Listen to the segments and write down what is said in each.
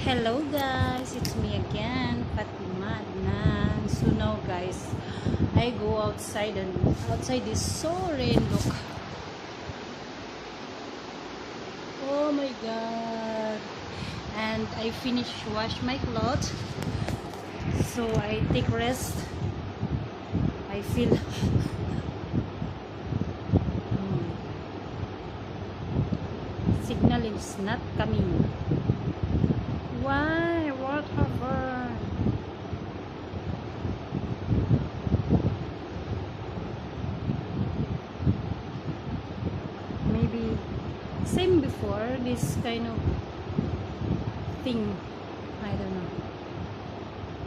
Hello guys, it's me again, Fatima Adnan. So now guys, I go outside and outside is so rain, look. Oh my god. And I finish wash my clothes. So I take rest. I feel signal is not coming. Why? What happened? Maybe same before this kind of thing. I don't know.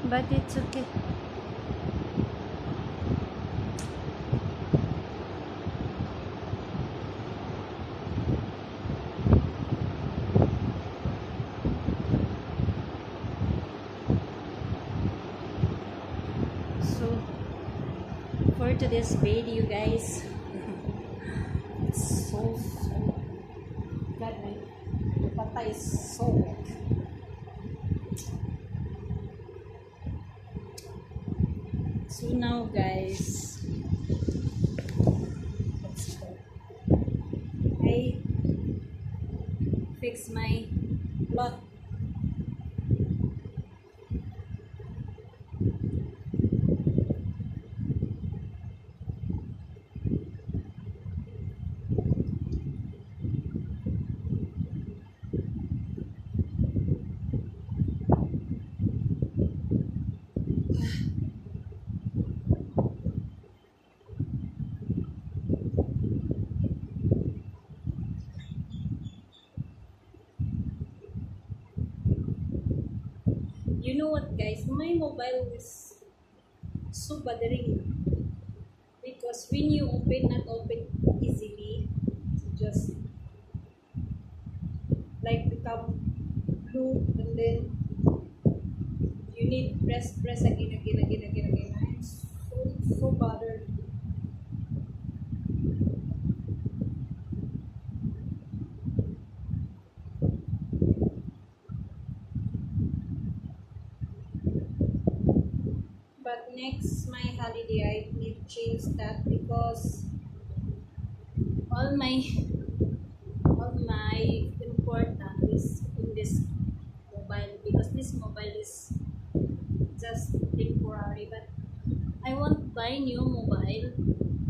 But it's okay. So for today's video guys, it's so God, my pata is so wet. So now guys, let's go. I fix my cloth. You know what guys, my mobile is so bothering because when you not open easily, just like become blue, and then you need press again. I'm so bothered. But next my holiday I need to change that because all my all my important is in this mobile, because this mobile is just temporary. But I want to buy new mobile,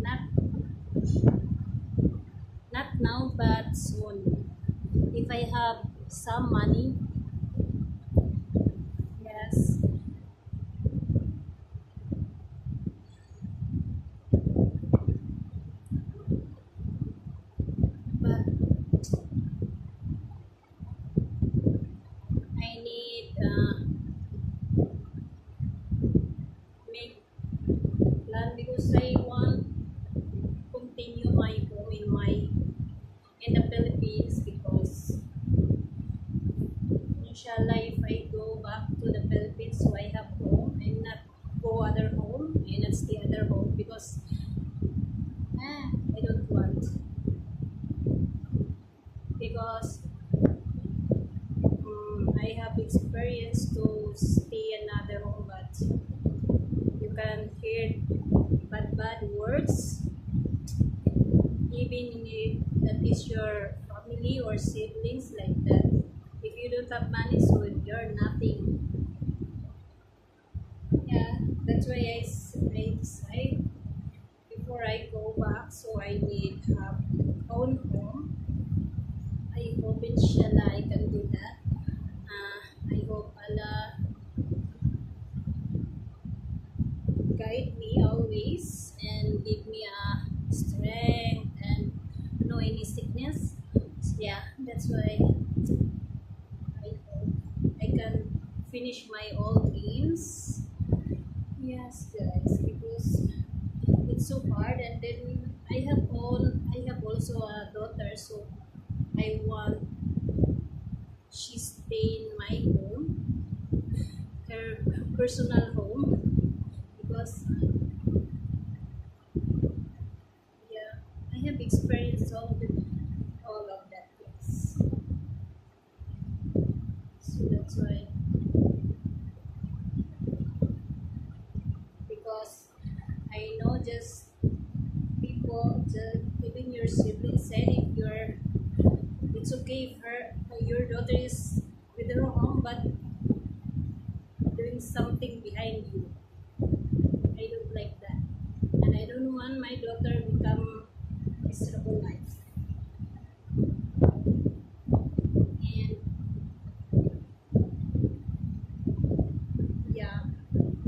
not not now but soon. If I have some money, yes. But I need make plan because I want continue my home in the Philippines, because inshallah if I go back to the Philippines, so I have home and not go other home and not stay other home, because I don't want, because I have experience to stay another home, but you can hear bad words, even if that is your family or siblings like that. If you don't have money, so you're nothing. Yeah, that's why I decide before I go back, so I need have own home. I hope inshallah I can do that. I hope Allah guide me always and give me a strength and no any sickness. So yeah, that's why I hope I can finish my all dreams. Yes, guys, because it's so hard, and then I have also a daughter, so I want she stay in my home, her personal home, because yeah, I have experienced all of that, yes. So that's why, because I know just people, even your siblings said if you're, it's okay if your daughter is with her home, but doing something behind you. I don't like that, and I don't want my daughter become miserable life. And yeah,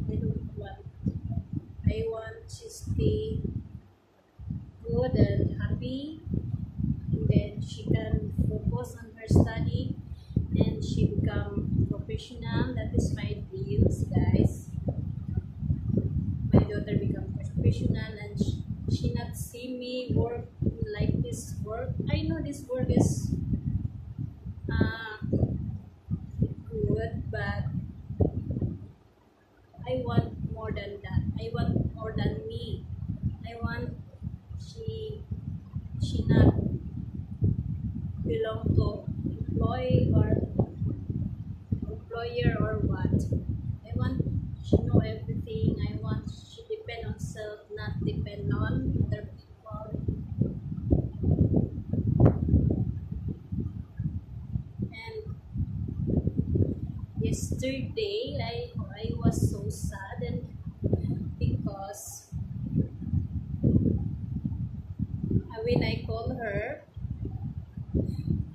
I don't want. I want to stay good and happy, and then she can focus on her study, and she become professional. That is my dreams, guys. My daughter become professional, and she not see me work like this work. I know this work is good, but I want more than that. I want more than me. I want she she not belong to employee or employer or what. I want she know everything. I want she depend on self, not depend on other people. And yesterday I was so sad, and because when I call her,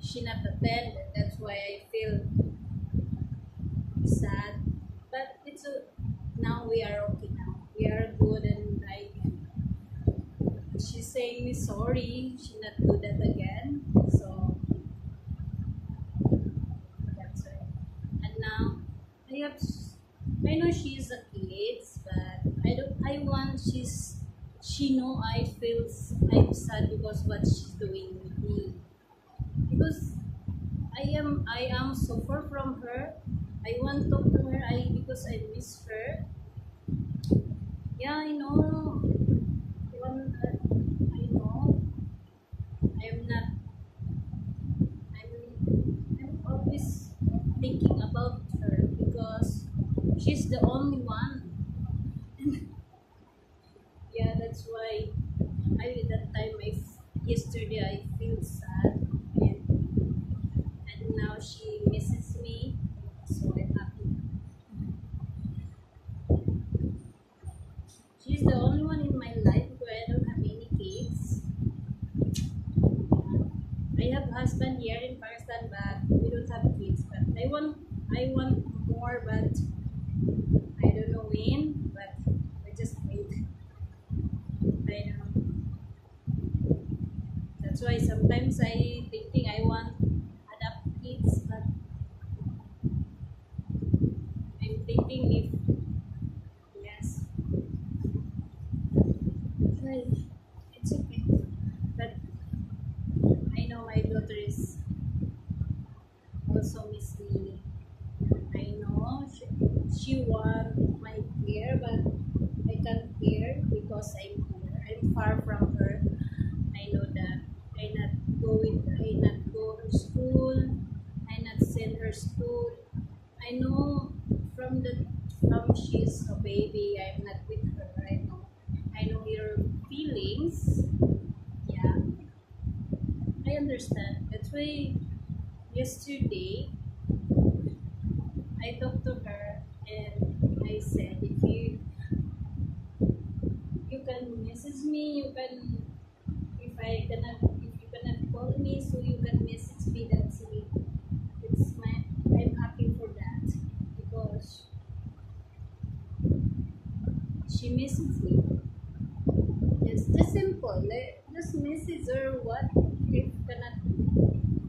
she not attend. That's why I feel sad. But now we are okay now. We are good, and she's saying me sorry. She not do that again. So that's why. And now I have. I know she's a kid, but I don't. I want she's. She know I'm sad because what she's doing with me. Because I am suffer from her. I want to talk to her. Because I miss her. Yeah, I know. I know. I'm not. I'm always thinking about her because she's the only one. Yeah, that's why that time yesterday I feel sad, and now she misses me, so I'm happy. She's the only one in my life where I don't have any kids. I have husband here in Pakistan, but we don't have kids. But I want more, but I don't know when. But I just wait. I know. That's why sometimes I thinking I want adopt kids, but I'm thinking if yes, well, it's okay. But I know my daughter is also miss me. I know she want my care, but I can't care because I'm here. I'm far from her. I know that I not go to school. I not send her school. I know from the from she's a baby. I'm not with her. I know. I know your feelings. Yeah, I understand. That's why yesterday I talked to her, and I said, if you can message me, you can if you cannot call me, so you can message me. That's it. It's my I'm happy for that because she misses me. It's just simple. Just message her what if cannot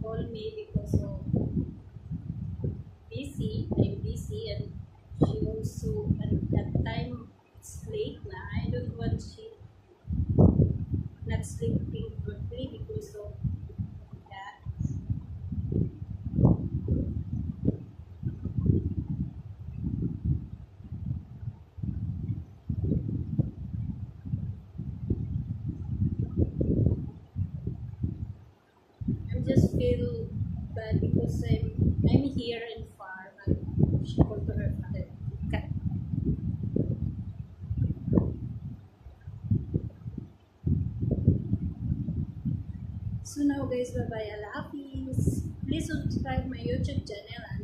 call me because of busy. I'm busy, and she also at that time it's late now. I don't want she not sleeping properly because of that. I just feel bad because I'm here and far. So now guys, bye bye, Allah Hafiz. Please subscribe my YouTube channel.